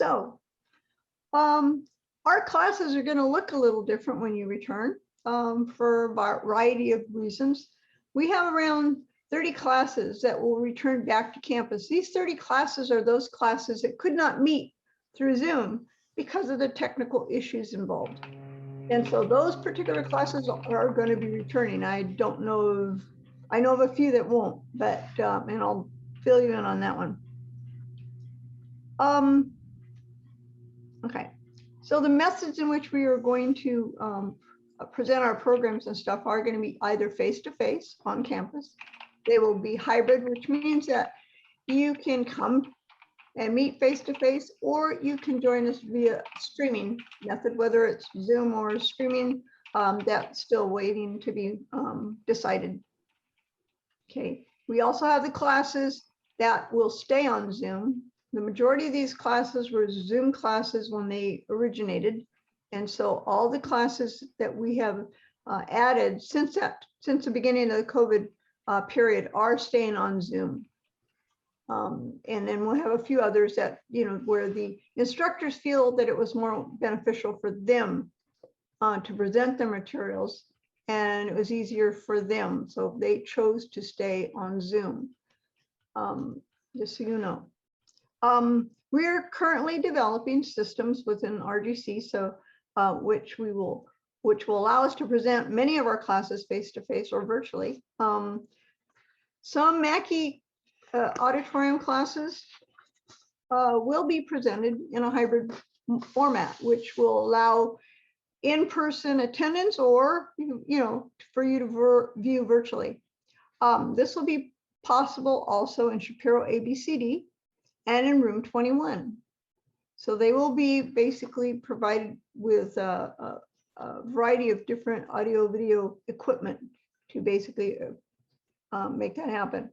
So our classes are going to look a little different when you return for a variety of reasons. We have around 30 classes that will return back to campus. These 30 classes are those classes that could not meet through Zoom because of the technical issues involved. And so those particular classes are going to be returning. I don't know of, I know of a few that won't, but, and I'll fill you in on that one. Okay, so the methods in which we are going to present our programs and stuff are going to be either face-to-face on campus. They will be hybrid, which means that you can come and meet face-to-face, or you can join us via streaming method, whether it's Zoom or streaming. That's still waiting to be decided. Okay, we also have the classes that will stay on Zoom. The majority of these classes were Zoom classes when they originated. And so all the classes that we have added since the beginning of the COVID period are staying on Zoom. And then we'll have a few others that, you know, where the instructors feel that it was more beneficial for them to present their materials, and it was easier for them. So they chose to stay on Zoom, just so you know. We're currently developing systems within RGC, so which will allow us to present many of our classes face-to-face or virtually. Some Mackey auditorium classes will be presented in a hybrid format, which will allow in-person attendance, or you know, for you to view virtually. This will be possible also in Shapiro ABCD and in room 21. So they will be basically provided with a variety of different audio video equipment to basically make that happen.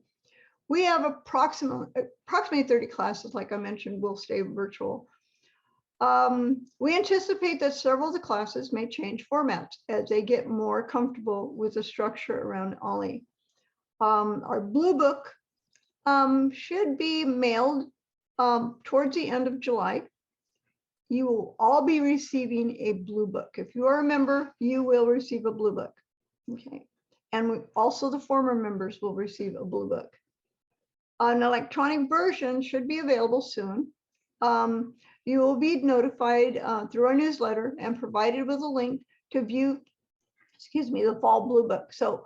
We have approximately 30 classes, like I mentioned, will stay virtual. We anticipate that several of the classes may change formats as they get more comfortable with the structure around OLLI. Our Blue Book should be mailed towards the end of July. You will all be receiving a Blue Book. If you are a member, you will receive a Blue Book. Okay, and also the former members will receive a Blue Book. An electronic version should be available soon. You will be notified through our newsletter and provided with a link to view, the fall Blue Book. So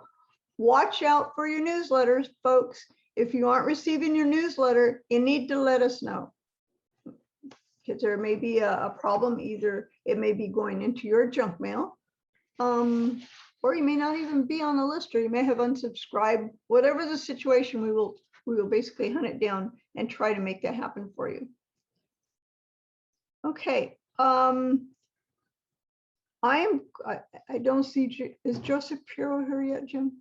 watch out for your newsletters, folks. If you aren't receiving your newsletter, you need to let us know, because there may be a problem. Either it may be going into your junk mail, or you may not even be on the list, or you may have unsubscribed. Whatever the situation, we will basically hunt it down and try to make that happen for you. Okay. I don't see, is Joseph Piro here yet, Jim?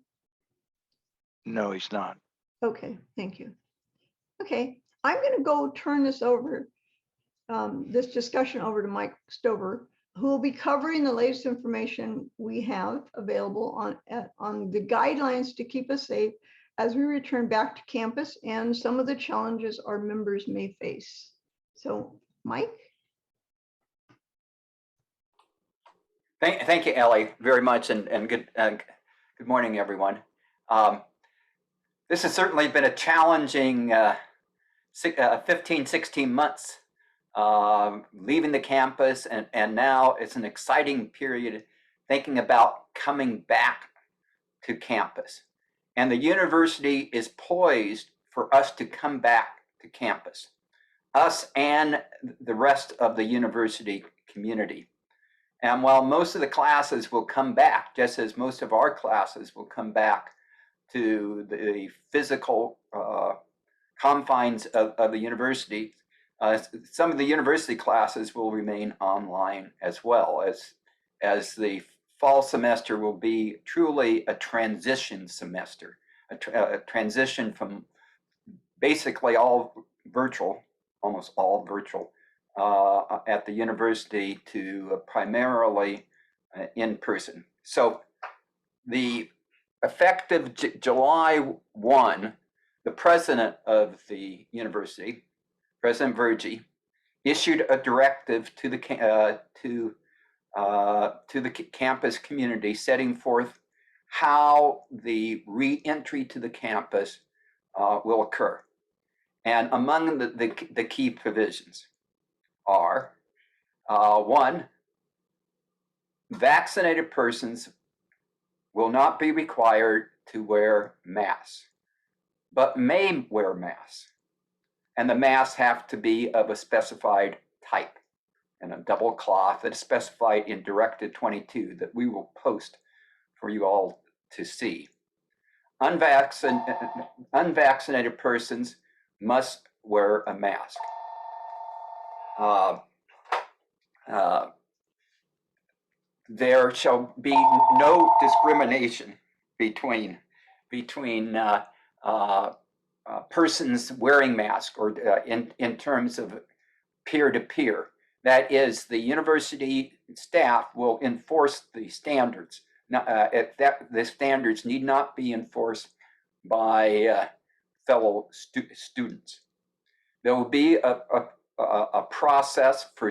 No, he's not. Okay, thank you. Okay, I'm going to go turn this over, this discussion over to Mike Stover, who will be covering the latest information we have available on the guidelines to keep us safe as we return back to campus and some of the challenges our members may face. So, Mike? Thank you, Ellie, very much, and good morning, everyone. This has certainly been a challenging 15, 16 months leaving the campus, and now it's an exciting period thinking about coming back to campus. And the university is poised for us to come back to campus, us and the rest of the university community. And while most of the classes will come back, just as most of our classes will come back to the physical confines of the university, some of the university classes will remain online as well, as the fall semester will be truly a transition semester, a transition from basically all virtual, almost all virtual, at the university to primarily in person. So the effective July 1, the president of the university, President Virgie, issued a directive to the campus community, setting forth how the re-entry to the campus will occur. And among the key provisions are, one, vaccinated persons will not be required to wear masks, but may wear masks. And the masks have to be of a specified type and a double cloth that is specified in Directive 22 that we will post for you all to see. Unvaccinated persons must wear a mask. There shall be no discrimination between persons wearing masks or in terms of peer-to-peer. That is, the university staff will enforce the standards. The standards need not be enforced by fellow students. There will be a process for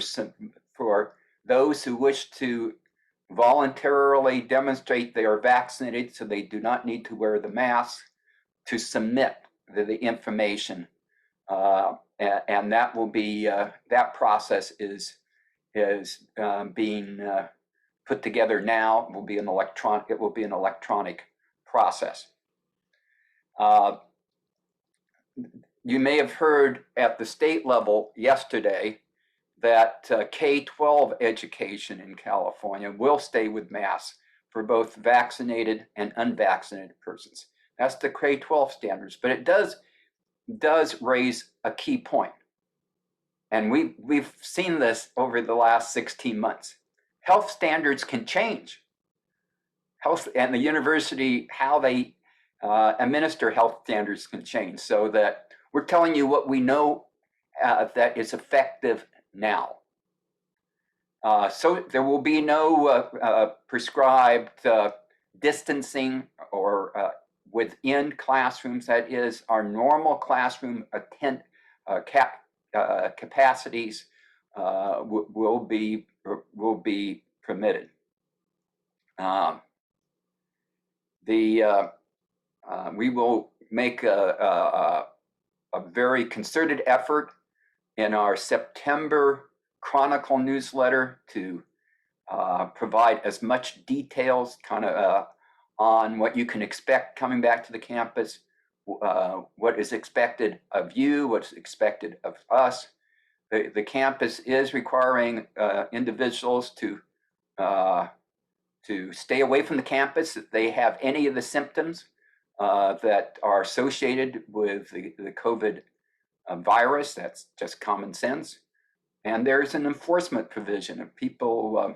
those who wish to voluntarily demonstrate they are vaccinated, so they do not need to wear the mask, to submit the information, and that will be that process is being put together now. It will be an electronic process. You may have heard at the state level yesterday that K-12 education in California will stay with masks for both vaccinated and unvaccinated persons. That's the K-12 standards, but it does raise a key point. And we've seen this over the last 16 months. Health standards can change. Health and the university, how they administer health standards can change, so that we're telling you what we know that is effective now. So there will be no prescribed distancing or within classrooms. That is, our normal classroom capacities will be permitted. We will make a very concerted effort in our September Chronicle newsletter to provide as much details on what you can expect coming back to the campus, what is expected of you, what's expected of us. The campus is requiring individuals to stay away from the campus if they have any of the symptoms that are associated with the COVID virus. That's just common sense. And there's an enforcement provision. If people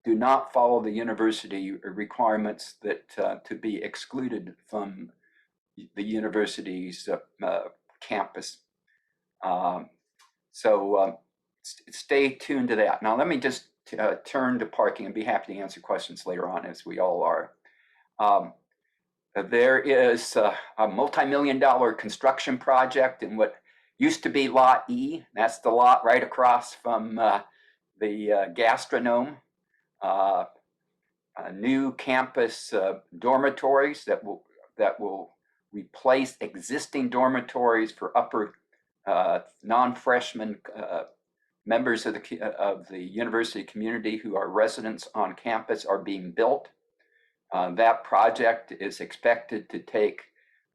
do not follow the university requirements that to be excluded from the university's campus. So stay tuned to that. Now let me just turn to parking and be happy to answer questions later on, as we all are. There is a multi-million-dollar construction project in what used to be Lot E. That's the lot right across from the Gastronome. New campus dormitories that will replace existing dormitories for upper non-freshman members of the university community who are residents on campus are being built. That project is expected to take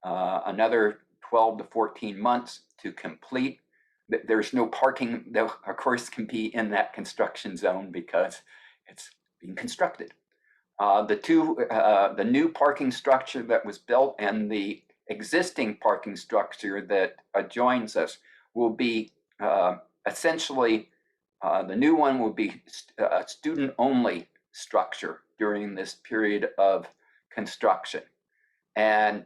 another 12 to 14 months to complete. There's no parking that, of course, can be in that construction zone because it's being constructed. The new parking structure that was built and the existing parking structure that adjoins us will be essentially, the new one will be a student-only structure during this period of construction. And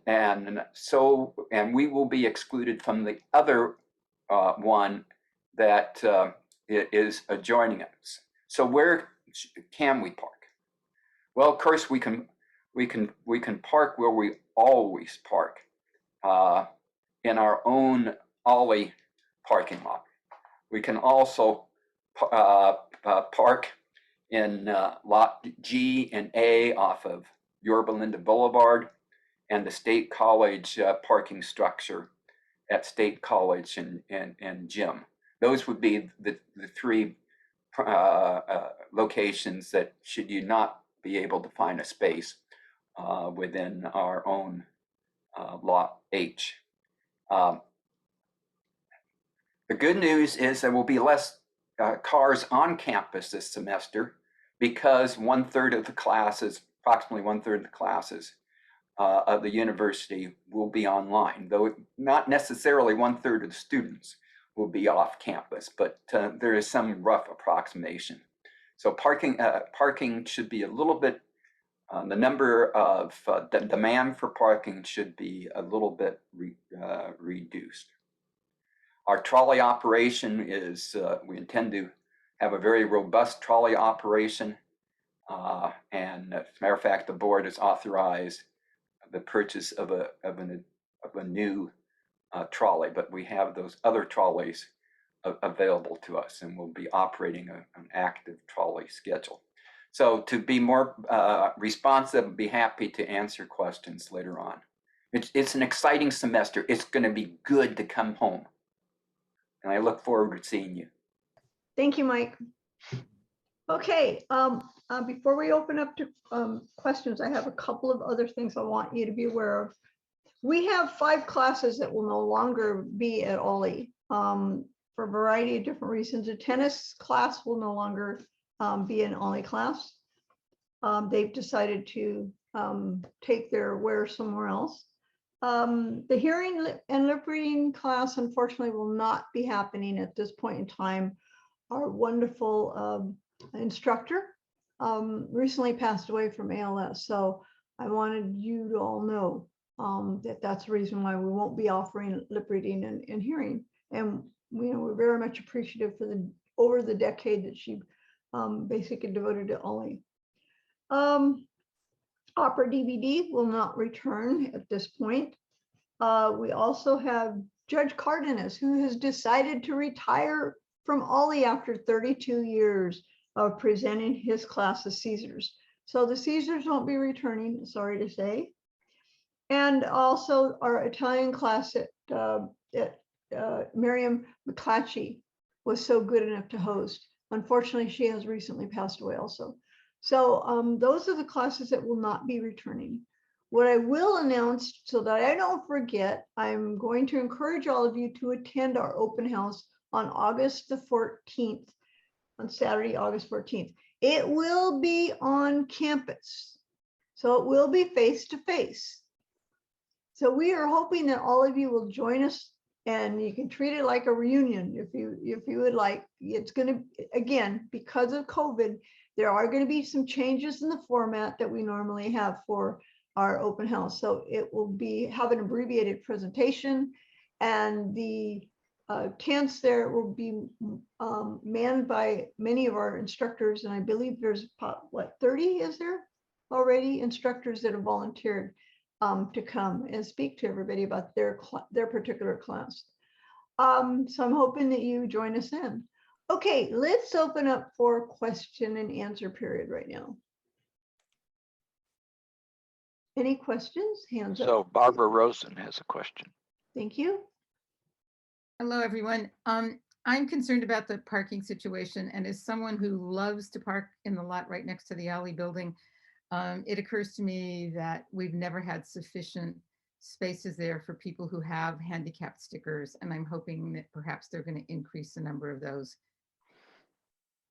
we will be excluded from the other one that is adjoining us. So where can we park? Well, of course, we can park where we always park, in our own OLLI parking lot. We can also park in lot G and A off of Yorba Linda Boulevard and the State College parking structure at State College and Gym. Those would be the three locations that, should you not be able to find a space within our own lot H. The good news is there will be less cars on campus this semester, because approximately one third of the classes of the university will be online, though not necessarily one third of the students will be off campus, but there is some rough approximation. So parking should be a little bit, the number of the demand for parking should be a little bit reduced. Our trolley operation is, we intend to have a very robust trolley operation. And as a matter of fact, the board has authorized the purchase of a new trolley, but we have those other trolleys available to us, and we'll be operating an active trolley schedule. So to be more responsive, I'd be happy to answer questions later on. It's an exciting semester. It's going to be good to come home. And I look forward to seeing you. Thank you, Mike. Okay, before we open up to questions, I have a couple of other things I want you to be aware of. We have 5 classes that will no longer be at OLLI for a variety of different reasons. A tennis class will no longer be an OLLI class. They've decided to take their wear somewhere else. The hearing and lip reading class, unfortunately, will not be happening at this point in time. Our wonderful instructor recently passed away from ALS. So I wanted you to all know that that's the reason why we won't be offering lip reading and hearing. And we're very much appreciative for over the decade that she basically devoted to OLLI. Opera DVD will not return at this point. We also have Judge Cardenas, who has decided to retire from OLLI after 32 years of presenting his class of Caesars. So the Caesars won't be returning, sorry to say. And also our Italian class at Miriam McClatchy was so good enough to host. Unfortunately, she has recently passed away also. So those are the classes that will not be returning. What I will announce, so that I don't forget, I'm going to encourage all of you to attend our open house on August the 14th, on Saturday, August 14th. It will be on campus, so it will be face-to-face. So we are hoping that all of you will join us, and you can treat it like a reunion if you would like. It's going to, again, because of COVID, there are going to be some changes in the format that we normally have for our open house. So it will have an abbreviated presentation, and the tents there will be manned by many of our instructors. And I believe there's what, 30 is there already instructors that have volunteered to come and speak to everybody about their particular class. So I'm hoping that you join us in. Okay, let's open up for question and answer period right now. Any questions? Hands up. So Barbara Rosen has a question. Thank you. Hello, everyone. I'm concerned about the parking situation, and as someone who loves to park in the lot right next to the OLLI building, it occurs to me that we've never had sufficient spaces there for people who have handicap stickers, and I'm hoping that perhaps they're going to increase the number of those.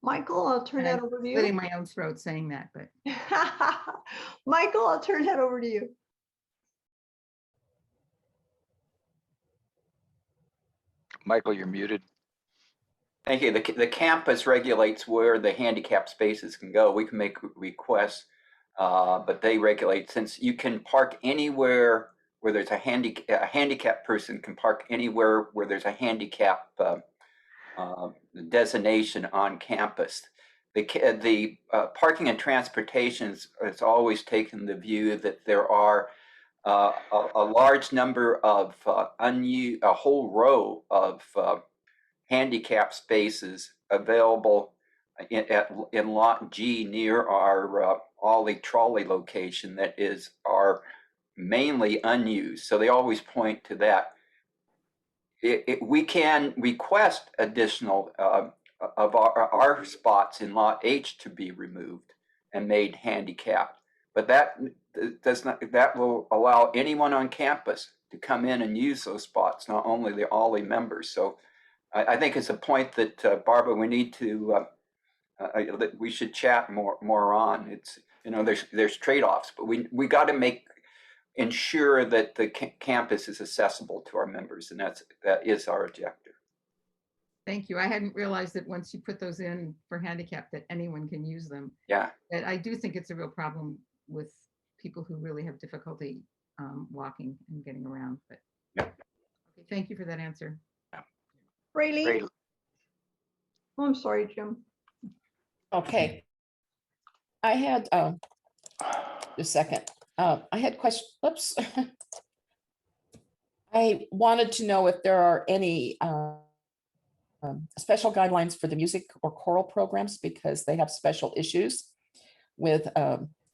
Michael, I'll turn that over to you. Splitting my own throat saying that, but Michael, I'll turn that over to you. Michael, you're muted. Thank you. The campus regulates where the handicap spaces can go. We can make requests, but they regulate, since you can park anywhere where there's a handicapped person can park anywhere where there's a handicap designation on campus. The parking and transportation has always taken the view that there are a large number of a whole row of handicap spaces available in lot G near our OLLI trolley location that are mainly unused. So they always point to that. We can request additional of our spots in lot H to be removed and made handicapped, but that will allow anyone on campus to come in and use those spots, not only the OLLI members. So I think it's a point that Barbara, we need to that we should chat more on. It's, you know, there's trade-offs, but we got to ensure that the campus is accessible to our members, and that is our objective. Thank you. I hadn't realized that once you put those in for handicap that anyone can use them. Yeah. And I do think it's a real problem with people who really have difficulty walking and getting around. But yeah. Okay, thank you for that answer. Rayleigh? Oh, I'm sorry, Jim. Okay. I had just a second. I had questions. Oops. I wanted to know if there are any special guidelines for the music or choral programs, because they have special issues with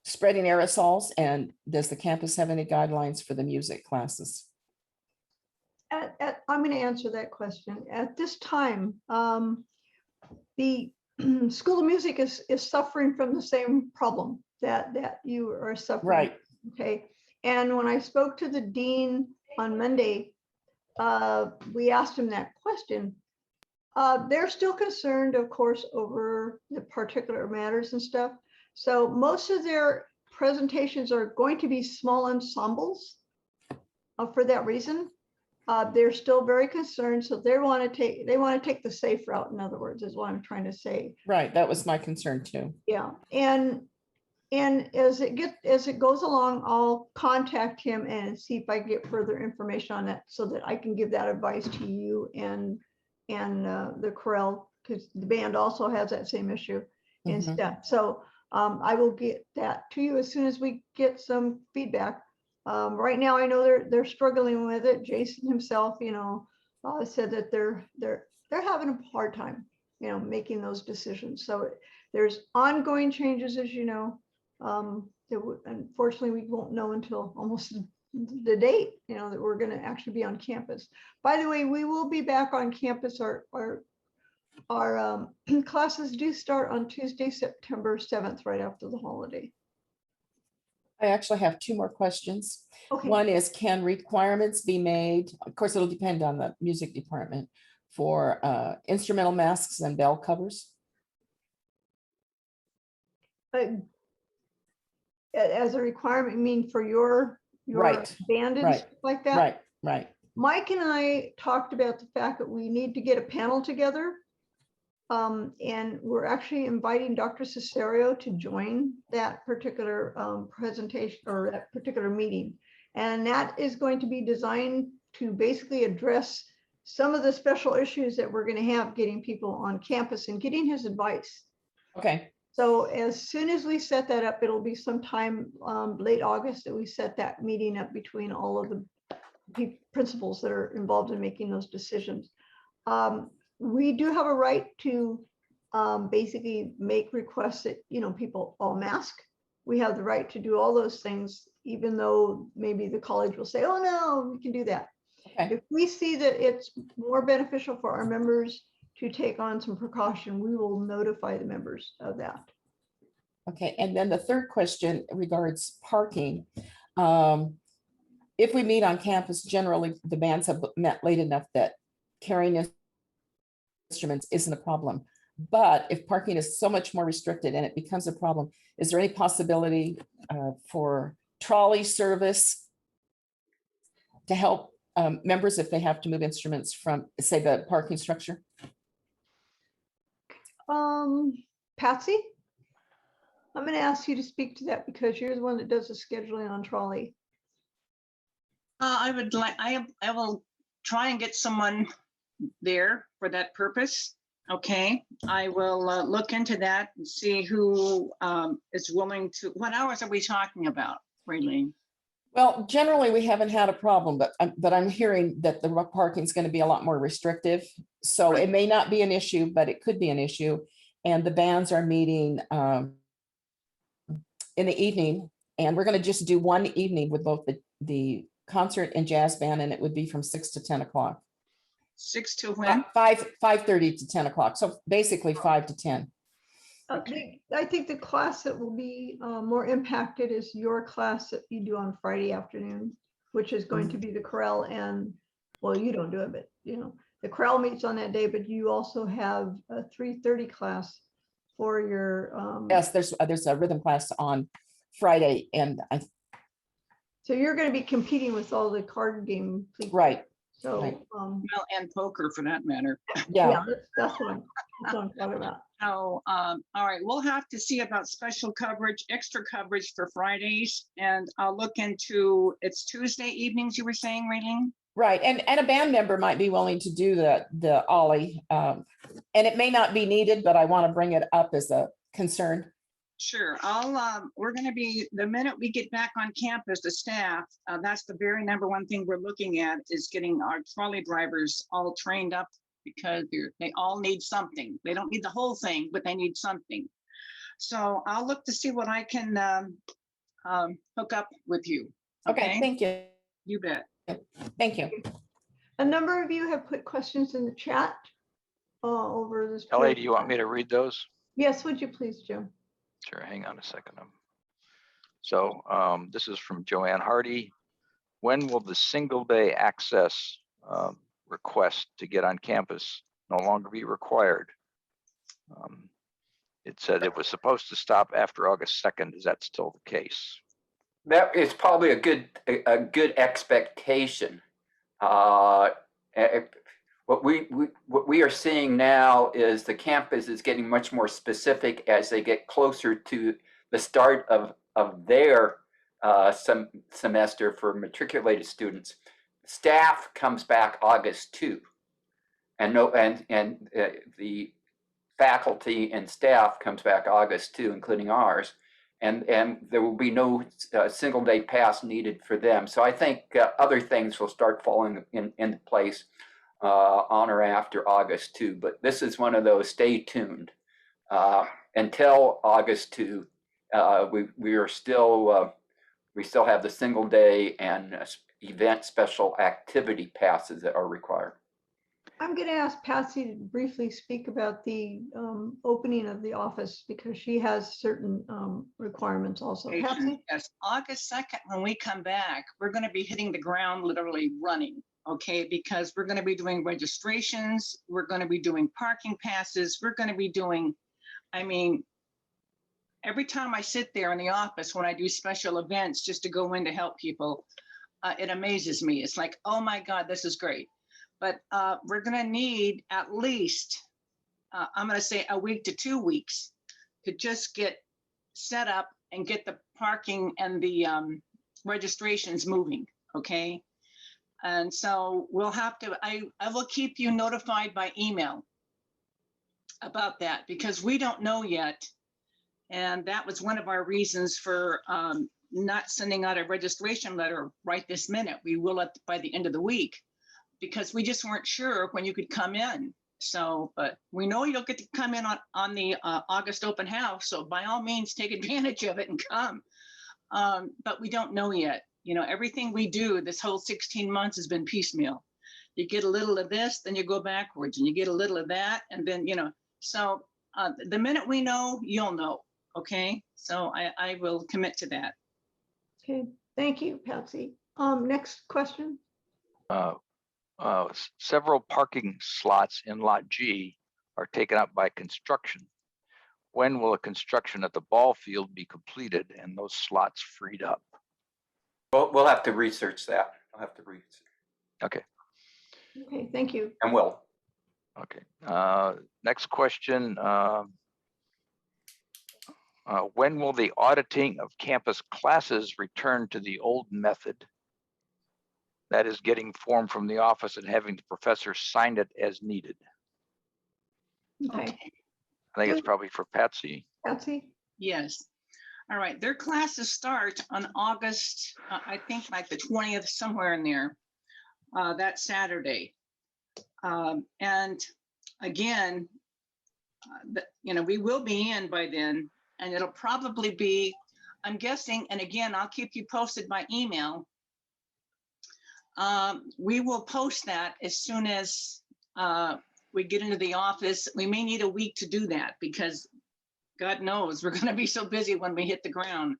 spreading aerosols. And does the campus have any guidelines for the music classes? I'm going to answer that question. At this time, the School of Music is suffering from the same problem that you are suffering. Right. Okay. And when I spoke to the dean on Monday, we asked him that question. They're still concerned, of course, over the particular matters and stuff. So most of their presentations are going to be small ensembles for that reason. They're still very concerned, so they want to take the safe route. In other words, is what I'm trying to say. Right, that was my concern too. Yeah, and as it goes along, I'll contact him and see if I get further information on that, so that I can give that advice to you and the chorale, because the band also has that same issue and stuff. So I will get that to you as soon as we get some feedback. Right now, I know they're struggling with it. Jason himself, you know, said that they're having a hard time, you know, making those decisions. So there's ongoing changes, as you know. Unfortunately, we won't know until almost the date, you know, that we're going to actually be on campus. By the way, we will be back on campus. Our classes do start on Tuesday, September 7th, right after the holiday. I actually have two more questions. Okay. One is, can requirements be made? Of course, it'll depend on the music department, for instrumental masks and bell covers. As a requirement, you mean for your Right. band and Right. stuff like that? Right. Mike and I talked about the fact that we need to get a panel together. And we're actually inviting Dr. Cesario to join that particular presentation, or that particular meeting. And that is going to be designed to basically address some of the special issues that we're going to have getting people on campus and getting his advice. Okay. So as soon as we set that up, it'll be sometime late August that we set that meeting up between all of the principals that are involved in making those decisions. We do have a right to basically make requests that, you know, people all mask. We have the right to do all those things, even though maybe the college will say, oh no, we can do that. Okay. If we see that it's more beneficial for our members to take on some precaution, we will notify the members of that. Okay, and then the third question regards parking. If we meet on campus, generally the bands have met late enough that carrying instruments isn't a problem. But if parking is so much more restricted and it becomes a problem, is there any possibility for trolley service to help members if they have to move instruments from, say, the parking structure? Patsy, I'm going to ask you to speak to that, because you're the one that does the scheduling on trolley. I will try and get someone there for that purpose. Okay, I will look into that and see who is willing to. What hours are we talking about, Raylene? Well, generally, we haven't had a problem, but I'm hearing that the parking is going to be a lot more restrictive. So Right. it may not be an issue, but it could be an issue. And the bands are meeting in the evening, and we're going to just do one evening with both the concert and jazz band, and it would be from 6 to 10 o'clock. 6 to when? 5:30 to 10 o'clock. So basically 5 to 10. Okay. I think the class that will be more impacted is your class that you do on Friday afternoon, which is going to be the chorale and, well, you don't do it, but you know, the chorale meets on that day, but you also have a 3:30 class for your. Yes, there's a rhythm class on Friday, and So you're going to be competing with all the card game people. right, So, right. Well, and poker for that matter. yeah. yeah, that's what I'm talking about. So, all right, we'll have to see about special coverage, extra coverage for Fridays, and I'll look into, it's Tuesday evenings, you were saying, Raylene? Right, and a band member might be willing to do the OLLI, and it may not be needed, but I want to bring it up as a concern. Sure, we're gonna be, the minute we get back on campus, the staff, that's the very #1 thing we're looking at is getting our trolley drivers all trained up because they all need something. They don't need the whole thing, but they need something. So I'll look to see what I can hook up with you. Okay, thank you. You bet. Thank you. A number of you have put questions in the chat over this. Ellie, period do of you want time. me to read those? Yes, would you please, Jim? Sure, hang on a second. So this is from Joanne Hardy. When will the single day access request to get on campus no longer be required? It said it was supposed to stop after August 2nd. Is that still the case? That is probably a good expectation. What we are seeing now is the campus is getting much more specific as they get closer to the start of their semester for matriculated students. Staff comes back August 2, and the faculty and staff comes back August 2, including ours. And there will be no single day pass needed for them. So I think other things will start falling into place on or after August 2. But this is one of those, stay tuned. Until August 2, we still have the single day and event special activity passes that are required. I'm going to ask Patsy to briefly speak about the opening of the office because she has certain requirements also. Patsy? Yes, August 2nd, when we come back, we're going to be hitting the ground literally running, okay? Because we're going to be doing registrations, we're going to be doing parking passes, we're going to be doing, I mean, every time I sit there in the office when I do special events just to go in to help people, it amazes me. It's like, oh my God, this is great. But we're going to need at least, I'm going to say a week to 2 weeks to just get set up and get the parking and the registrations moving, okay? And so we'll have to, I will keep you notified by email about that because we don't know yet. And that was one of our reasons for not sending out a registration letter right this minute. We will by the end of the week, because we just weren't sure when you could come in. So, but we know you'll get to come in on the August open house. So by all means, take advantage of it and come. But we don't know yet. You know, everything we do this whole 16 months has been piecemeal. You get a little of this, then you go backwards and you get a little of that. And then, you know, so the minute we know, you'll know. Okay. So I will commit to that. Okay, thank you, Patsy. Next question. Several parking slots in Lot G are taken up by construction. When will the construction at the ball field be completed and those slots freed up? We'll have to research that. I'll have to research. Okay. Okay, thank you. And will. Okay. Next question. When will the auditing of campus classes return to the old method? That is getting form from the office and having the professor sign it as needed. Okay, I think it's probably for Patsy. Patsy? Yes. All right, their classes start on August, I think like the 20th, somewhere in there, that Saturday. And again, we will be in by then, and it'll probably be, I'm guessing, and again, I'll keep you posted by email. We will post that as soon as we get into the office. We may need a week to do that because God knows we're going to be so busy when we hit the ground.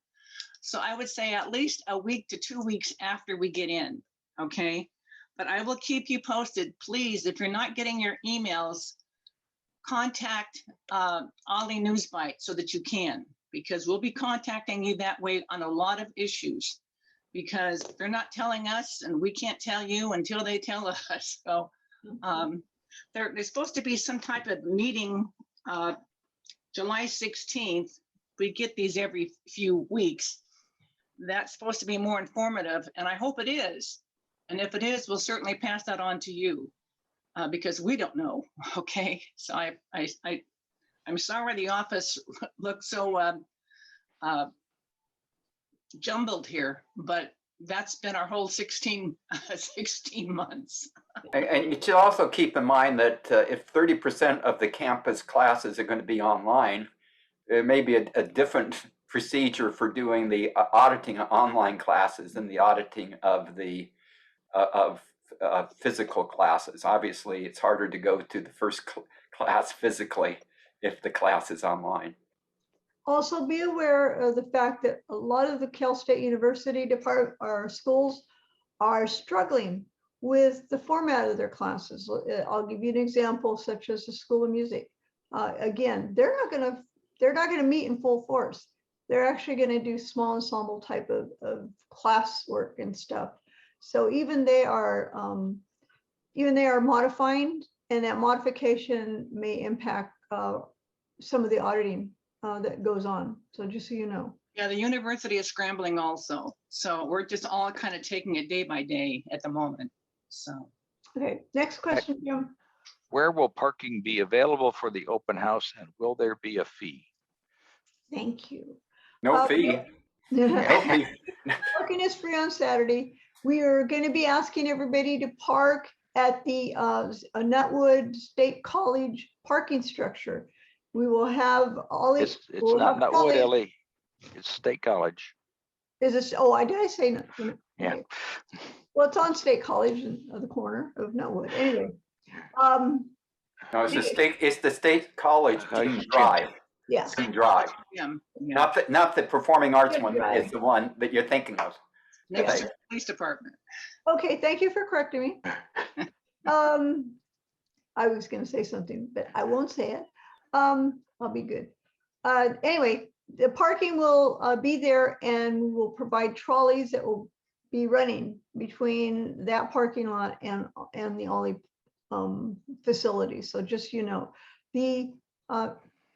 So I would say at least a week to 2 weeks after we get in, okay? But I will keep you posted. Please, if you're not getting your emails, contact OLLI Newsbite so that you can, because we'll be contacting you that way on a lot of issues, because they're not telling us and we can't tell you until they tell us. So there's supposed to be some type of meeting July 16th. We get these every few weeks. That's supposed to be more informative, and I hope it is. And if it is, we'll certainly pass that on to you because we don't know. Okay, so I'm sorry the office looks so jumbled here, but that's been our whole 16 months. And you should also keep in mind that if 30% of the campus classes are going to be online, there may be a different procedure for doing the auditing of online classes and the auditing of the physical classes. Obviously, it's harder to go to the first class physically if the class is online. Also be aware of the fact that a lot of the Cal State University schools are struggling with the format of their classes. I'll give you an example, such as the School of Music. Again, they're not going to meet in full force. They're actually going to do small ensemble type of class work and stuff. So even they are modifying, and that modification may impact some of the auditing that goes on. So just so you know. Yeah, the university is scrambling also. So we're just all kind of taking it day by day at the moment. So. Okay, next question, Jim. Where will parking be available for the open house, and will there be a fee? Thank you. No fee. No fee. Parking is free on Saturday. We are going to be asking everybody to park at the Nutwood State College parking structure. We will have all these. It's not Nutwood, Ellie. It's State College. Is this? Oh, did I say Nutwood? Yeah. Okay. Well, it's on State College in the corner of Nutwood. Anyway. No, it's the State College Team Drive. Yes. Team Drive. Yeah. Not the performing arts Team one Drive. is the one that you're thinking of. Next to the police department. Okay, thank you for correcting me. I was going to say something, but I won't say it. I'll be good. Anyway, the parking will be there, and we'll provide trolleys that will be running between that parking lot and the OLLI facility. So just, the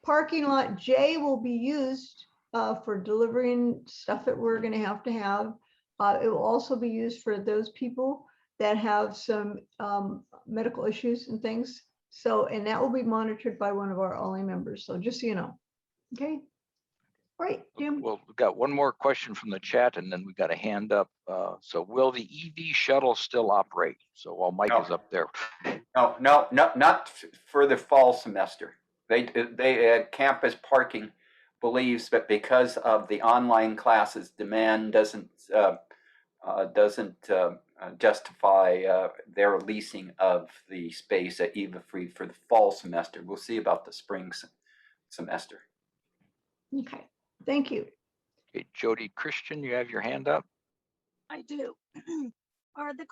parking lot J will be used for delivering stuff that we're going to have. It will also be used for those people that have some medical issues and things. So, and that will be monitored by one of our OLLI members. So just so you know. Okay. All right, Jim. Well, we've got one more question from the chat, and then we've got a hand up. So will the EV shuttle still operate? So while Mike is up there. No, not for the fall semester. They campus parking believes that because of the online classes, demand doesn't justify their leasing of the space at EVA Free for the fall semester. We'll see about the spring semester. Okay, thank you. Okay, Jody Christian, you have your hand up. I do. Are the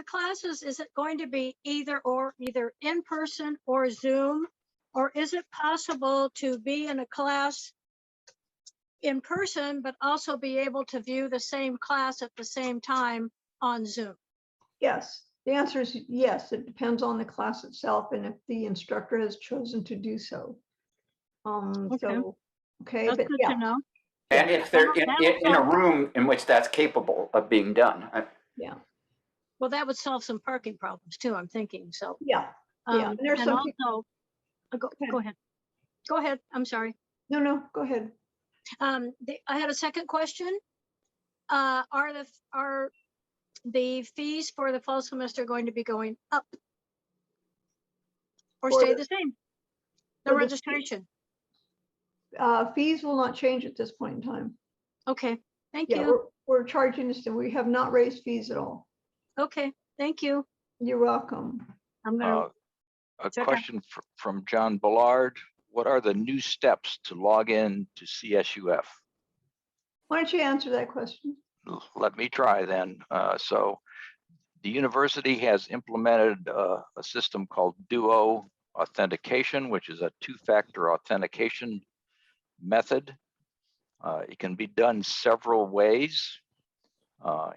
classes, is it going to be either in person or Zoom? Or is it possible to be in a class in person, but also be able to view the same class at the same time on Zoom? Yes, the answer is yes. It depends on the class itself and if the instructor has chosen to do so. Okay, That's but good yeah. to know. And if they're in a room in which that's capable of being done. Yeah. Well, that would solve some parking problems too, I'm thinking. So Yeah. Yeah. And there's and some also, go ahead. Go ahead. I'm sorry. No, go ahead. I had a second question. Are the fees for the fall semester going to be going up or For stay the- the same? The for the- registration. Fees will not change at this point in time. Okay, thank Yeah, you. we're charging this, and we have not raised fees at all. Okay, thank you. You're welcome. I'm gonna, A Check out. question from John Ballard. What are the new steps to log in to CSUF? Why don't you answer that question? Let me try then. So the university has implemented a system called Duo authentication, which is a two-factor authentication method. It can be done several ways.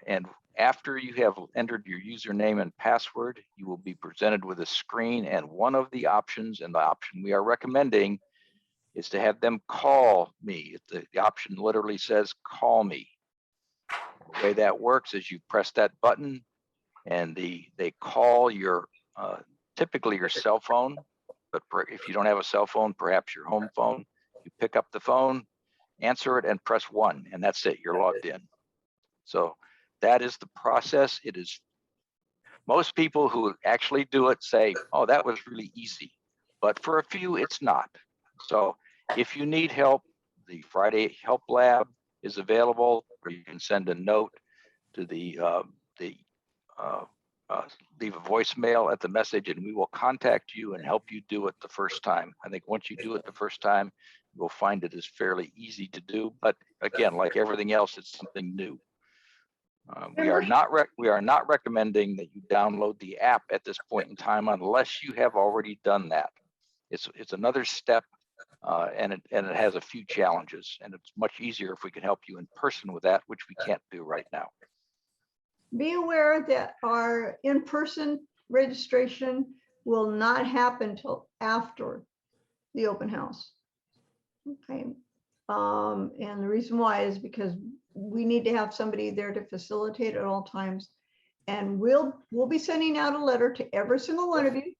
And after you have entered your username and password, you will be presented with a screen, and one of the options, and the option we are recommending, is to have them call me. The option literally says, call me. The way that works is you press that button and they call your, typically your cell phone, but if you don't have a cell phone, perhaps your home phone. You pick up the phone, answer it, and press 1, and that's it, you're logged in. So that is the process. It is, most people who actually do it say, oh, that was really easy. But for a few, it's not. So if you need help, the Friday Help Lab is available, or you can send a note to leave a voicemail at the message, and we will contact you and help you do it the first time. I think once you do it the first time, you'll find it is fairly easy to do. But again, like everything else, it's something new. We are not recommending that you download the app at this point in time unless you have already done that. It's another step, and it has a few challenges, and it's much easier if we can help you in person with that, which we can't do right now. Be aware that our in-person registration will not happen till after the open house. Okay. And the reason why is because we need to have somebody there to facilitate at all times. And we'll be sending out a letter to every single one of you.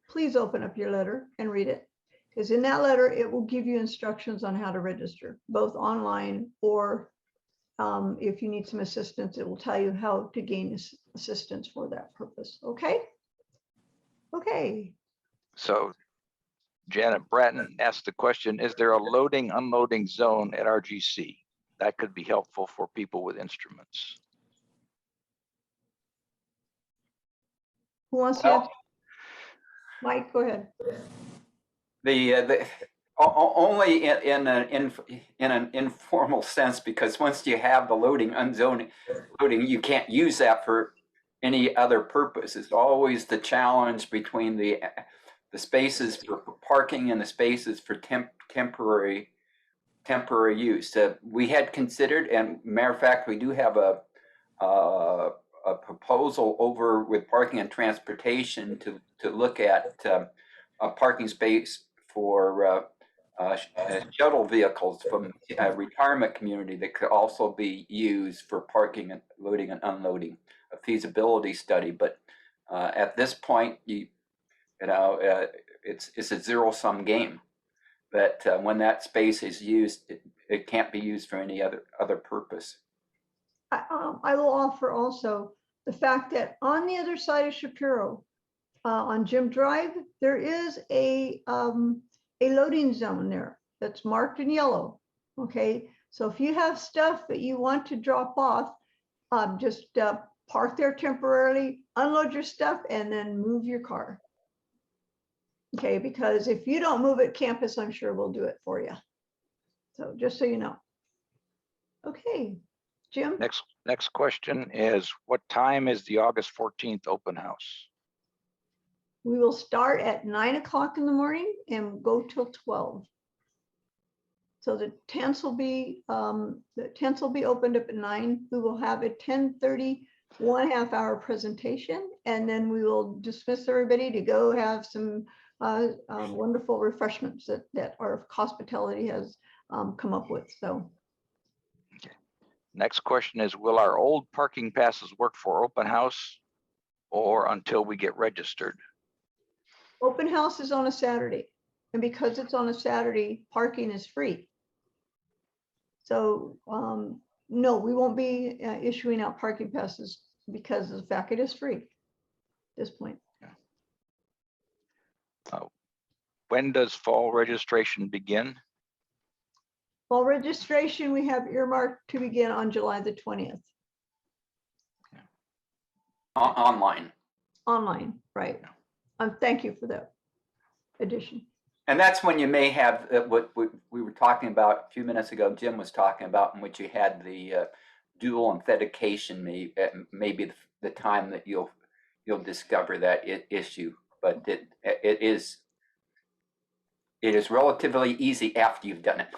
Please open up your letter and read it. Because in that letter, it will give you instructions on how to register, both online or if you need some assistance, it will tell you how to gain assistance for that purpose. Okay. Okay. So Janet Bratton asked the question, is there a loading unloading zone at RGC? That could be helpful for people with instruments. Who wants to Well, answer? Mike, go ahead. Only in an informal sense, because once you have the loading, you can't use that for any other purpose. It's always the challenge between the spaces for parking and the spaces for temporary use. We had considered, and matter of fact, we do have a proposal over with Parking and Transportation to look at a parking space for shuttle vehicles from a retirement community that could also be used for parking and loading and unloading, a feasibility study. But at this point, it's a zero-sum game. That when that space is used, it can't be used for any other purpose. I will offer also the fact that on the other side of Shapiro, on Jim Drive, there is a loading zone there that's marked in yellow. Okay, so if you have stuff that you want to drop off, just park there temporarily, unload your stuff, and then move your car. Okay, because if you don't move at campus, I'm sure we'll do it for you. So just so you know. Okay, Jim. Next question is, what time is the August 14th open house? We will start at 9 o'clock in the morning and go till 12. So the tents will be opened up at 9. We will have a 10:30 1.5-hour presentation, and then we will dismiss everybody to go have some wonderful refreshments that our hospitality has come up with. So. Okay. Next question is, will our old parking passes work for open house or until we get registered? Open house is on a Saturday, and because it's on a Saturday, parking is free. So no, we won't be issuing out parking passes because of the fact it is free at this point. When does fall registration begin? Fall registration, we have earmarked to begin on July the 20th. Online. Online, right. Thank you for that addition. And that's when you may have what we were talking about a few minutes ago, Jim was talking about, in which you had the dual authentication, maybe the time that you'll discover that issue. But it is relatively easy after you've done it.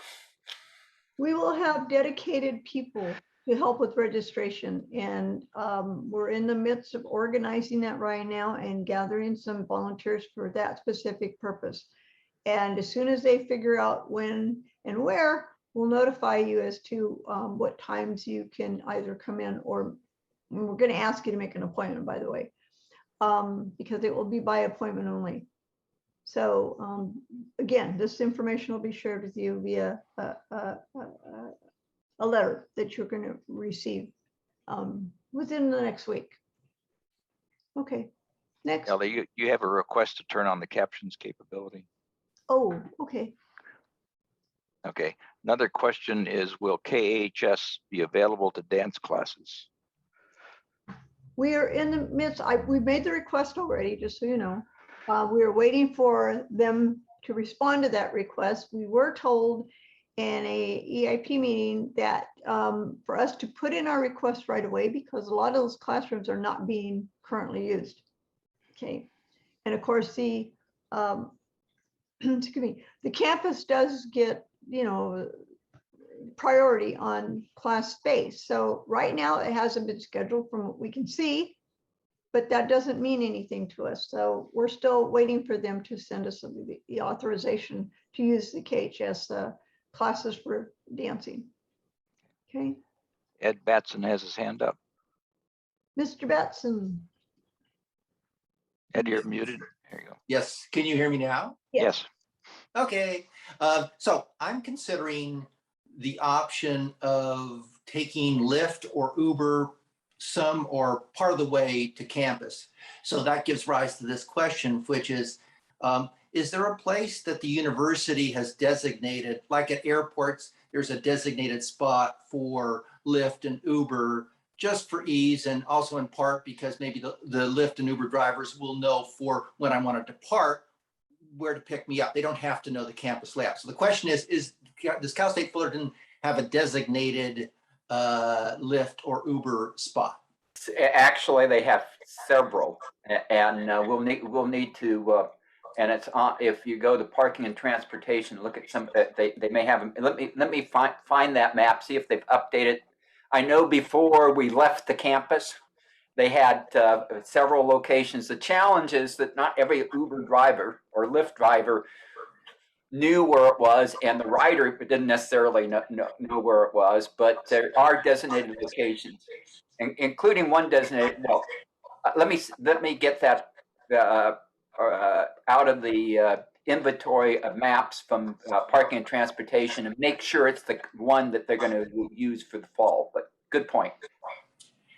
We will have dedicated people to help with registration, and we're in the midst of organizing that right now and gathering some volunteers for that specific purpose. And as soon as they figure out when and where, we'll notify you as to what times you can either come in, or we're going to ask you to make an appointment, by the way, because it will be by appointment only. So again, this information will be shared with you via a letter that you're going to receive within the next week. Okay, next. Ellie, you have a request to turn on the captions capability. Oh, okay. Okay, another question is, will KHS be available to dance classes? We are in the midst, we've made the request already, just so you know. We are waiting for them to respond to that request. We were told in a EIP meeting that for us to put in our request right away, because a lot of those classrooms are not being currently used. Okay, and of course the excuse me, the campus does get, you know, priority on class space. So right now it hasn't been scheduled from what we can see, but that doesn't mean anything to us. So we're still waiting for them to send us the authorization to use the KHS classes for dancing. Okay. Ed Batson has his hand up. Mr. Batson. Ed, you're muted. There you go. Yes, can you hear me now? Yes. Okay, so I'm considering the option of taking Lyft or Uber some or part of the way to campus. So that gives rise to this question, which is there a place that the university has designated, like at airports, there's a designated spot for Lyft and Uber, just for ease, and also in part because maybe the Lyft and Uber drivers will know for when I want to depart, where to pick me up. They don't have to know the campus layout. So the question is does Cal State Fullerton have a designated Lyft or Uber spot? Actually, they have several, and we'll need to. And it's on. If you go to parking and transportation, look at some. They may have. Let me find that map. See if they've updated. I know before we left the campus, they had several locations. The challenge is that not every Uber driver or Lyft driver knew where it was, and the rider didn't necessarily know where it was, but there are designated locations, including one designated. Well, let me get that out of the inventory of maps from parking and transportation and make sure it's the one that they're going to use for the fall. But good point.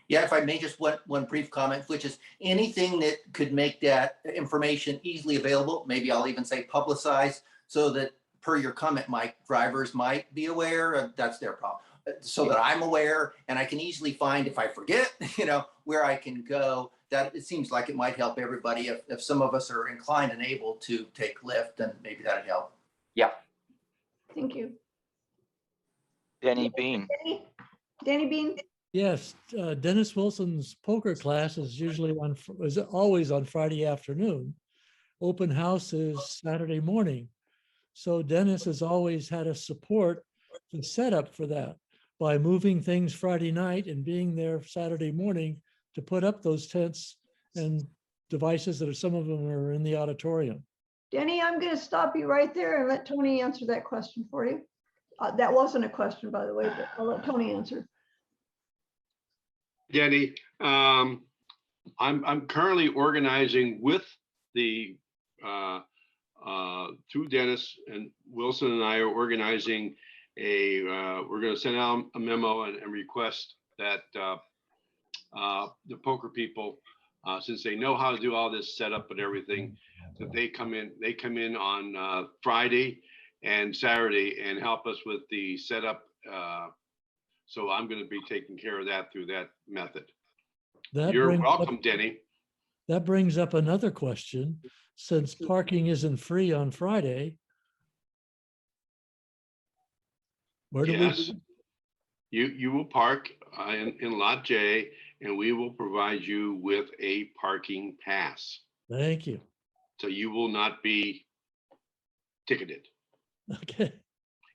Yeah, if I may, just one brief comment, which is anything that could make that information easily available, maybe I'll even say publicized, so that per your comment, Mike, drivers might be aware, that's their problem, so that I'm aware and I can easily find if I forget, where I can go. That it seems like it might help everybody if some of us are inclined and able to take Lyft, then maybe that'd help. Yeah. Thank you. Danny Bean. Danny Bean. Yes, Dennis Wilson's poker class is always on Friday afternoon. Open house is Saturday morning. So Dennis has always had a support the setup for that by moving things Friday night and being there Saturday morning to put up those tents and devices that some of them are in the auditorium. Denny, I'm going to stop you right there and let Tony answer that question for you. That wasn't a question, by the way, but I'll let Tony answer. Denny, I'm currently organizing with the through Dennis and Wilson and I are organizing we're gonna send out a memo and request that the poker people, since they know how to do all this setup and everything, that they come in on Friday and Saturday and help us with the setup. So I'm gonna be taking care of that through that method. That You're brings up- welcome, Denny. That brings up another question. Since parking isn't free on Friday, where do Yes. we? You will park in lot J, and we will provide you with a parking pass. Thank you. So you will not be ticketed. Okay.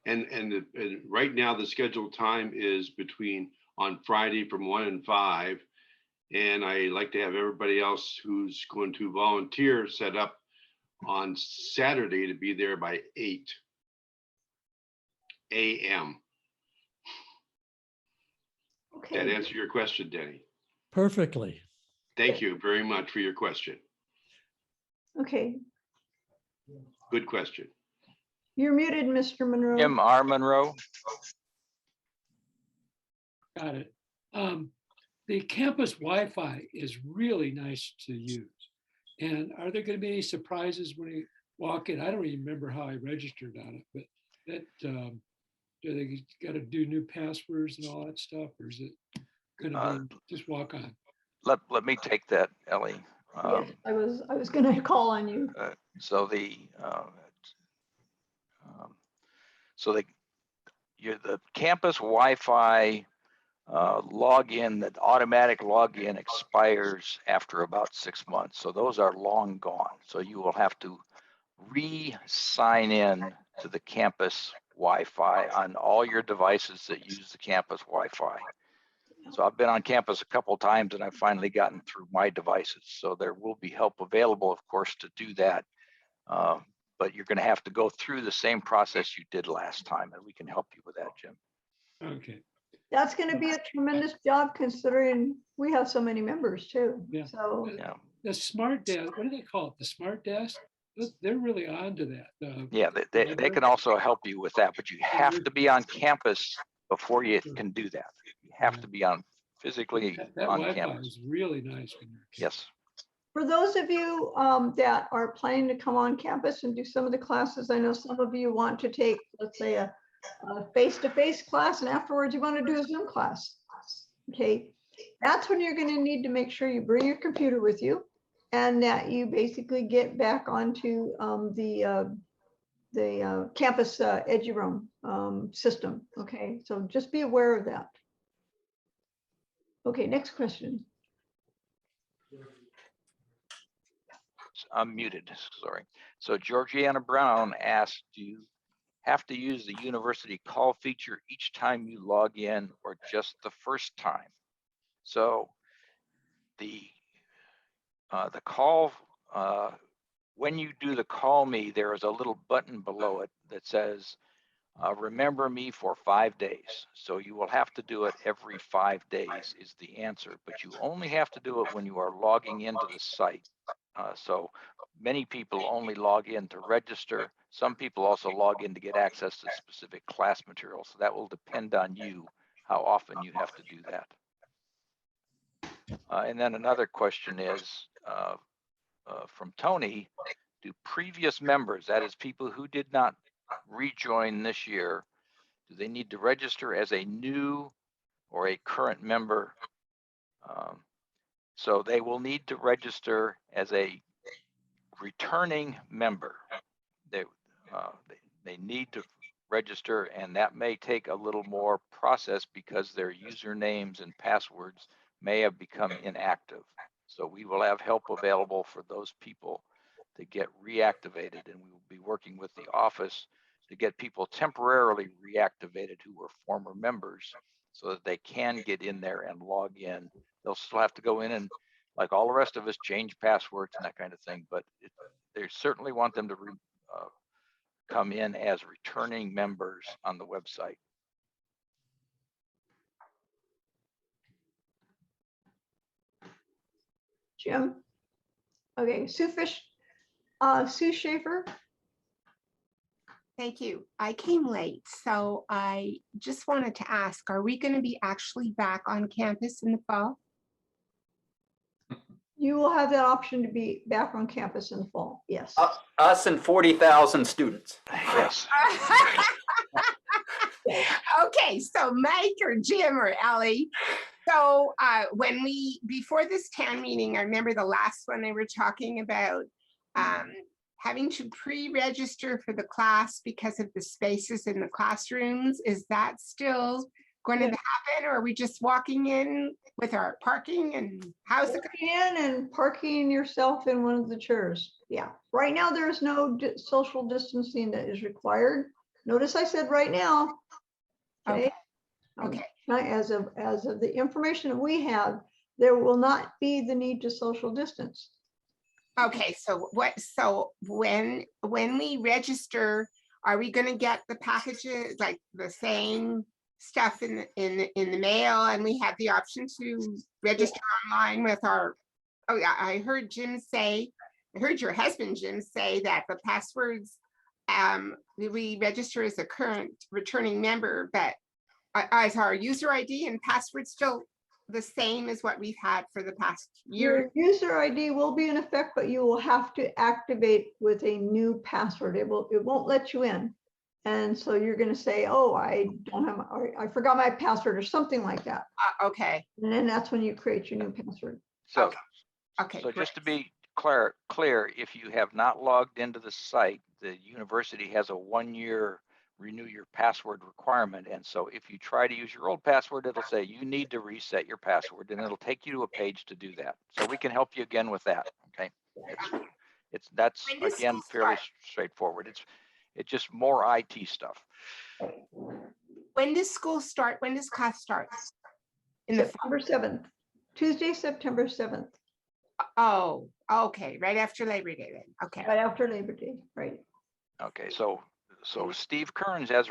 And right now, the scheduled time is on Friday from 1 and 5. And I like to have everybody else who's going to volunteer set up on Saturday to be there by 8 a.m. That Okay, answer your question, Denny? Perfectly. Thank you very much for your question. okay. Good question. You're muted, Mr. Monroe. Jim R. Monroe. Got it. The campus Wi-Fi is really nice to use. And are there going to be any surprises when you walk in? I don't even remember how I registered on it, but that do they got to do new passwords and all that stuff, or is it going to be just walk on? Let me take that, Ellie. Yes, I was gonna call on you. So the campus Wi-Fi login, that automatic login expires after about 6 months. So those are long gone. So you will have to re-sign in to the campus Wi-Fi on all your devices that use the campus Wi-Fi. So I've been on campus a couple of times and I've finally gotten through my devices. So there will be help available, of course, to do that. But you're going to have to go through the same process you did last time, and we can help you with that, Jim. Okay. That's gonna be a tremendous job considering we have so many members too. Yeah. So, Yeah. The smart desk, what do they call it? The smart desk? They're really onto that. Yeah, they can also help you with that, but you have to be on campus before you can do that. You have to be physically That on Wi-Fi campus. is really nice. When you're Yes. for those of you that are planning to come on campus and do some of the classes, I know some of you want to take, let's say, a face-to-face class, and afterwards you want to do a Zoom class. Okay, that's when you're going to need to make sure you bring your computer with you, and that you basically get back onto the campus eduroam system. Okay, so just be aware of that. Okay, next question. I'm muted, sorry. So Georgiana Brown asked, do you have to use the university call feature each time you log in or just the first time? So the call, when you do the call me, there is a little button below it that says, remember me for 5 days. So you will have to do it every 5 days is the answer, but you only have to do it when you are logging into the site. So many people only log in to register. Some people also log in to get access to specific class materials. So that will depend on you, how often you have to do that. And then another question is from Tony, do previous members, that is people who did not rejoin this year, do they need to register as a new or a current member? So they will need to register as a returning member. They need to register, and that may take a little more process because their usernames and passwords may have become inactive. So we will have help available for those people to get reactivated, and we will be working with the office to get people temporarily reactivated who were former members so that they can get in there and log in. They'll still have to go in and, like all the rest of us, change passwords and that kind of thing, but they certainly want them to come in as returning members on the website. Jim? Okay, Sue Schaefer Thank you. I came late, so I just wanted to ask, are we going to be actually back on campus in the fall? You will have that option to be back on campus in the fall. Yes. Us and 40,000 students. Yes. Okay, so Mike or Jim or Ellie. So before this town meeting, I remember the last one they were talking about having to pre-register for the class because of the spaces in the classrooms. Is that still going to happen, or are we just walking in with our parking, and how's it Walking in and parking yourself in one of the chairs? Yeah, right now there is no social distancing that is required. Notice I said right now. Okay. Okay. As of the information that we have, there will not be the need to social distance. Okay, so when we register, are we going to get the packages, like the same stuff in the mail, and we have the option to register online with our? Oh yeah, I heard your husband Jim say that the passwords, we register as a current returning member, but is our user ID and password still the same as what we've had for the past year? Your user ID will be in effect, but you will have to activate with a new password. It won't let you in. And so you're going to say, oh, I forgot my password or something like that. Okay. And then that's when you create your new password. So, Okay. so just to be clear, if you have not logged into the site, the university has a 1-year renew your password requirement. And so if you try to use your old password, it'll say you need to reset your password, and it'll take you to a page to do that. So we can help you again with that. Okay. That's again fairly straightforward. It's just more IT stuff. When does school start? When does class start? September 7th, Tuesday, September 7th. Oh, okay. Right after Labor Day then. Okay. Right after Labor Day, right. Okay, so Steve Kearns has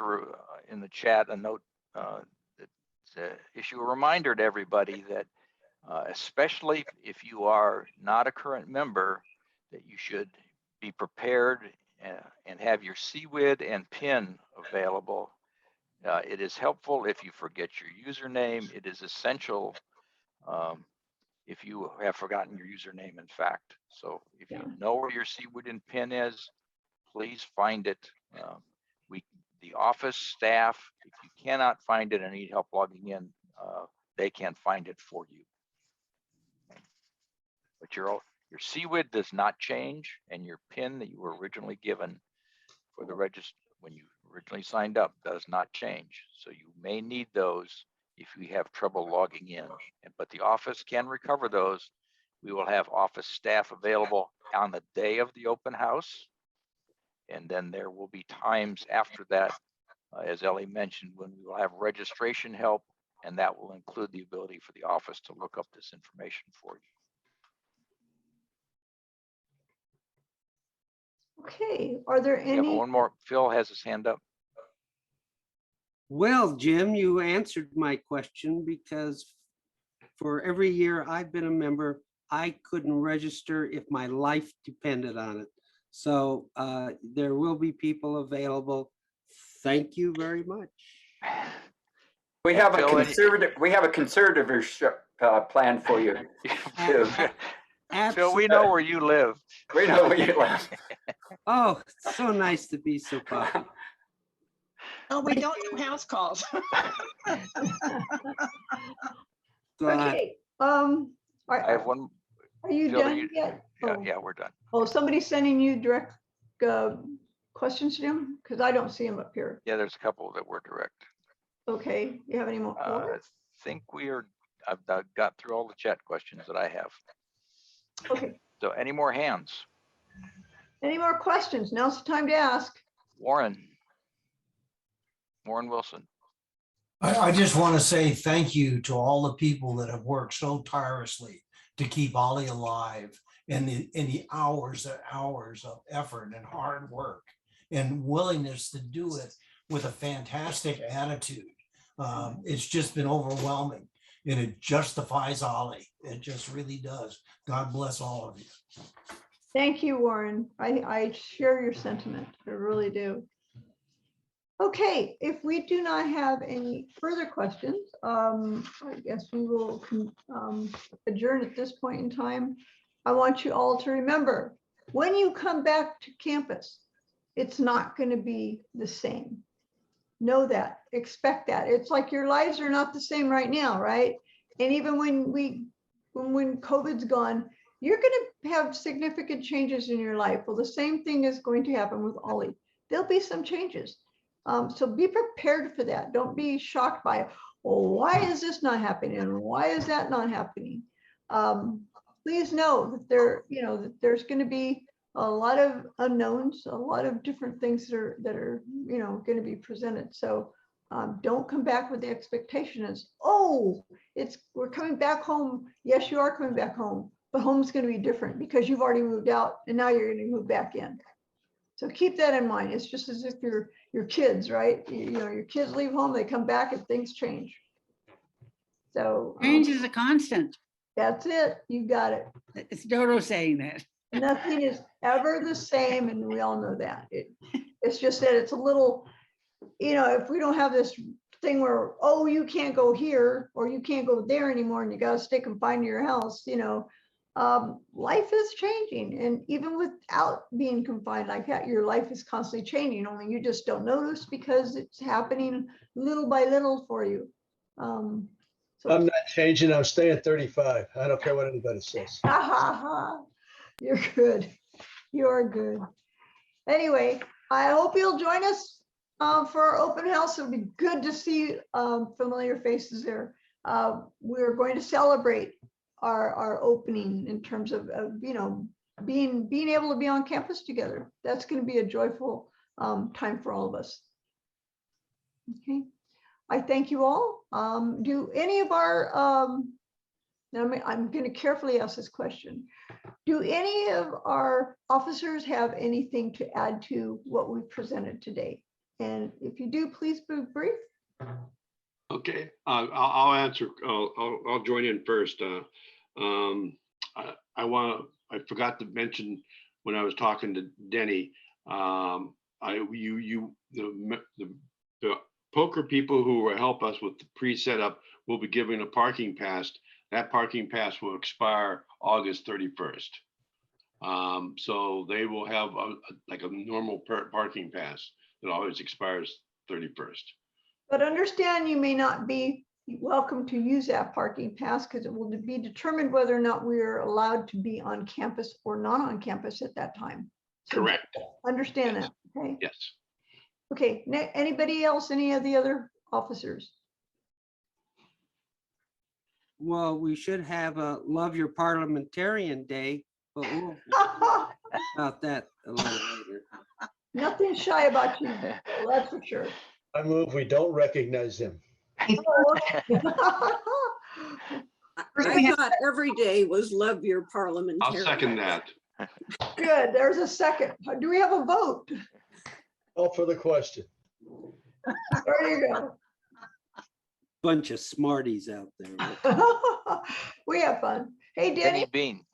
in the chat a note to issue a reminder to everybody that especially if you are not a current member, that you should be prepared and have your CWID and PIN available. It is helpful if you forget your username. It is essential if you have forgotten your username, in fact. So if you know where your CWID and PIN is, please find it. The office staff, if you cannot find it and need help logging in, they can find it for you. But your CWID does not change, and your PIN that you were originally given for the register when you originally signed up does not change. So you may need those if you have trouble logging in, but the office can recover those. We will have office staff available on the day of the open house. And then there will be times after that, as Ellie mentioned, when we will have registration help, and that will include the ability for the office to look up this information for you. Okay, are there We have any? one more. Phil has his hand up. Well, Jim, you answered my question, because for every year I've been a member, I couldn't register if my life depended on it. So there will be people available. Thank you very much. We have a conservatorship plan for you. Phil, we know where you live. We know where you live. Oh, so nice to be so popular. Oh, we don't do house calls. Okay, I have one. Are you Phil, done yet? Yeah, we're done. Oh, somebody's sending you direct questions to him? Because I don't see him up here. Yeah, there's a couple that were direct. Okay, you have any more? I think I've got through all the chat questions that I have. Okay. So any more hands? Any more questions? Now's the time to ask. Warren Wilson. I just want to say thank you to all the people that have worked so tirelessly to keep OLLI alive, and the hours of effort and hard work and willingness to do it with a fantastic attitude. It's just been overwhelming, and it justifies OLLI. It just really does. God bless all of you. Thank you, Warren. I share your sentiment. I really do. Okay, if we do not have any further questions, I guess we will adjourn at this point in time. I want you all to remember, when you come back to campus, it's not going to be the same. Know that, expect that. It's like your lives are not the same right now, right? And even when COVID's gone, you're going to have significant changes in your life. Well, the same thing is going to happen with OLLI. There'll be some changes. So be prepared for that. Don't be shocked by, well, why is this not happening? And why is that not happening? Please know that that there's going to be a lot of unknowns, a lot of different things that are going to be presented. So don't come back with the expectation as, oh, we're coming back home. Yes, you are coming back home, but home's going to be different because you've already moved out and now you're going to move back in. So keep that in mind. It's just as if your kids, right? Your kids leave home, they come back and things change. So Change is a constant. That's it. You got it. It's Dodo saying that. Nothing is ever the same, and we all know that. It's just that it's a little, if we don't have this thing where, oh, you can't go here or you can't go there anymore and you got to stay confined to your house, life is changing. And even without being confined like that, your life is constantly changing, only you just don't notice because it's happening little by little for you. I'm not changing. I'm staying at 35. I don't care what anybody says. You're good. You're good. Anyway, I hope you'll join us for our open house. It'll be good to see familiar faces there. We're going to celebrate our opening in terms of being able to be on campus together. That's going to be a joyful time for all of us. Okay, I thank you all. Do any of our I'm going to carefully ask this question. Do any of our officers have anything to add to what we've presented today? And if you do, please be brief. Okay, I'll answer. I'll join in first. I forgot to mention when I was talking to Denny. The poker people who will help us with the pre-setup will be giving a parking pass. That parking pass will expire August 31st. So they will have like a normal parking pass that always expires 31st. But understand you may not be welcome to use that parking pass because it will be determined whether or not we are allowed to be on campus or not on campus at that time. So correct. Understand that, okay? Yes. Okay, anybody else, any of the other officers? Well, we should have a Love Your Parlimentarian Day, but we'll about that a little later. Nothing shy about you, well, that's for sure. I move we don't recognize him. I thought every day was Love Your Parliamentarian. I'll second that. Good, there's a second. Do we have a vote? Call for the question. There you go. Bunch of smarties out there. We have fun. Hey, Denny, Bean.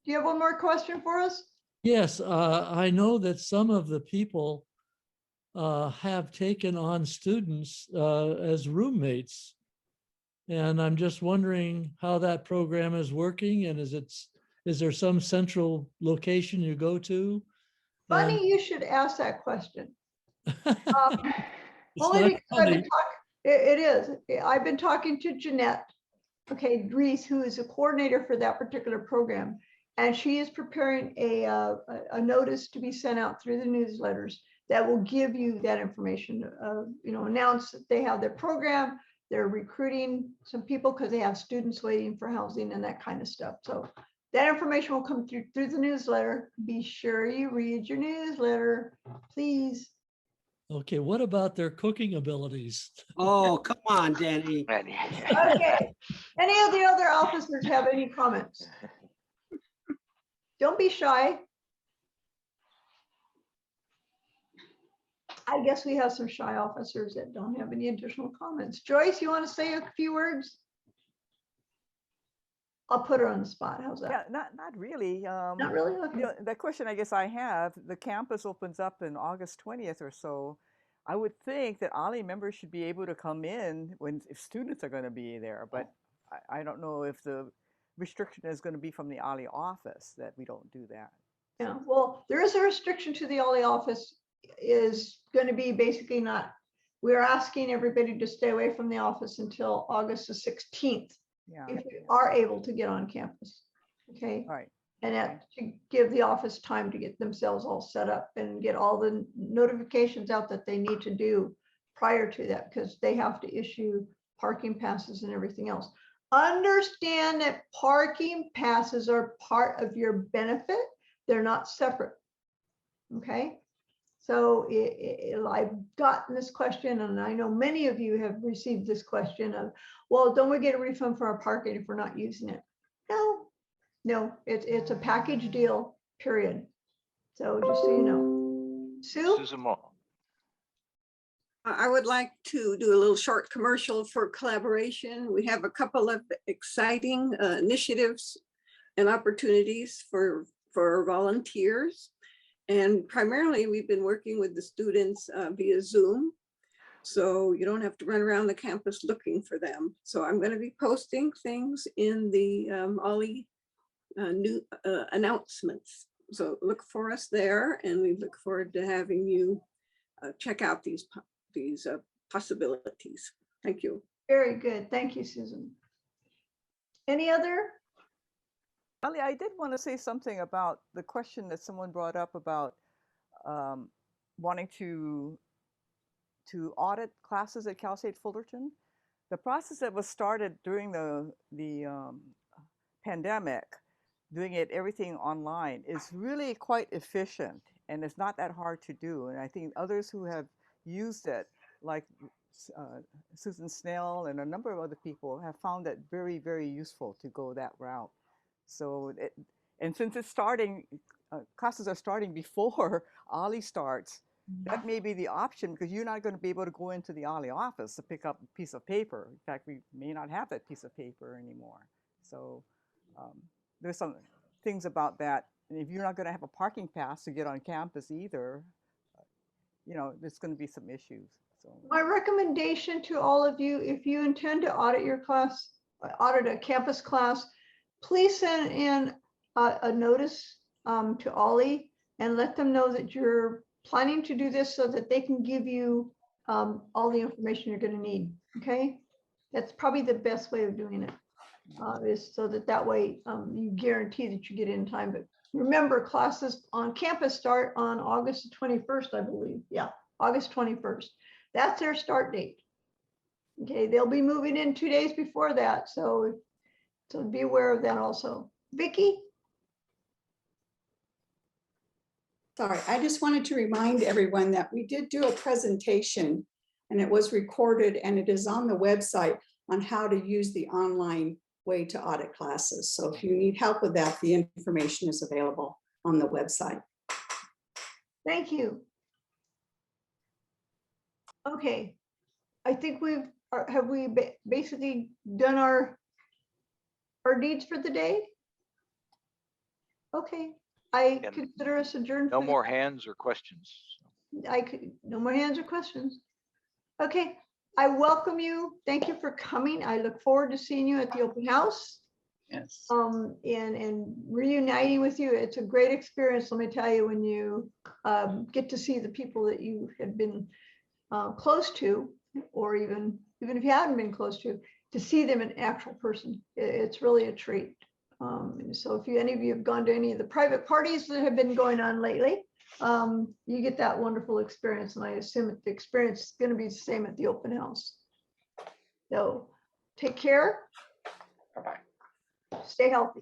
do you have one more question for us? Yes, I know that some of the people have taken on students as roommates. And I'm just wondering how that program is working, and is there some central location you go to? Funny you should ask that question. It's Only not because I've funny. been it is. I've been talking to Jeanette, okay, Reese, who is a coordinator for that particular program, and she is preparing a notice to be sent out through the newsletters that will give you that information. Announce that they have their program, they're recruiting some people because they have students waiting for housing and that kind of stuff. So that information will come through the newsletter. Be sure you read your newsletter, please. Okay, what about their cooking abilities? Oh, come on, Danny. Okay. Any of the other officers have any comments? Don't be shy. I guess we have some shy officers that don't have any additional comments. Joyce, you want to say a few words? I'll put her on the spot. How's that? Yeah, not really. Not really? Okay. The question I guess I have, the campus opens up in August 20th or so. I would think that OLLI members should be able to come in if students are going to be there, but I don't know if the restriction is going to be from the OLLI office that we don't do that. Yeah, well, there is a restriction to the OLLI office is going to be basically not, we're asking everybody to stay away from the office until August the 16th. Yeah. If you are able to get on campus. Okay. All right. And that to give the office time to get themselves all set up and get all the notifications out that they need to do prior to that, because they have to issue parking passes and everything else. Understand that parking passes are part of your benefit. They're not separate. Okay. So I've gotten this question, and I know many of you have received this question of, well, don't we get a refund for our parking if we're not using it? No, it's a package deal, period. So just so you know. Sue? Susan Mo. I would like to do a little short commercial for collaboration. We have a couple of exciting initiatives and opportunities for volunteers. And primarily, we've been working with the students via Zoom. So you don't have to run around the campus looking for them. So I'm going to be posting things in the OLLI new announcements. So look for us there, and we look forward to having you check out these possibilities. Thank you. Very good. Thank you, Susan. Any other? Ellie, I did want to say something about the question that someone brought up about wanting to audit classes at Cal State Fullerton. The process that was started during the pandemic, doing everything online, is really quite efficient, and it's not that hard to do. And I think others who have used it, like Susan Snell and a number of other people, have found it very, very useful to go that route. So, and since it's starting, classes are starting before OLLI starts, that may be the option, because you're not going to be able to go into the OLLI office to pick up a piece of paper. In fact, we may not have that piece of paper anymore. So there's some things about that. And if you're not going to have a parking pass to get on campus either, there's going to be some issues. So my recommendation to all of you, if you intend to audit your class, audit a campus class, please send in a notice to OLLI and let them know that you're planning to do this, so that they can give you all the information you're going to need. Okay, that's probably the best way of doing it, is so that way you guarantee that you get in time. But remember, classes on campus start on August 21st, I believe. Yeah, August 21st. That's their start date. Okay, they'll be moving in 2 days before that, so be aware of that also. Vicki? Sorry, I just wanted to remind everyone that we did do a presentation, and it was recorded, and it is on the website on how to use the online way to audit classes. So if you need help with that, the information is available on the website. Thank you. Okay, I think have we basically done our deeds for the day? Okay, I consider us adjourned. No more hands or questions. No more hands or questions. Okay, I welcome you. Thank you for coming. I look forward to seeing you at the open house. Yes. And reuniting with you. It's a great experience, let me tell you, when you get to see the people that you had been close to, or even if you hadn't been close to see them in actual person. It's really a treat. So if any of you have gone to any of the private parties that have been going on lately, you get that wonderful experience, and I assume that the experience is going to be the same at the open house. So take care. Bye-bye. Stay healthy.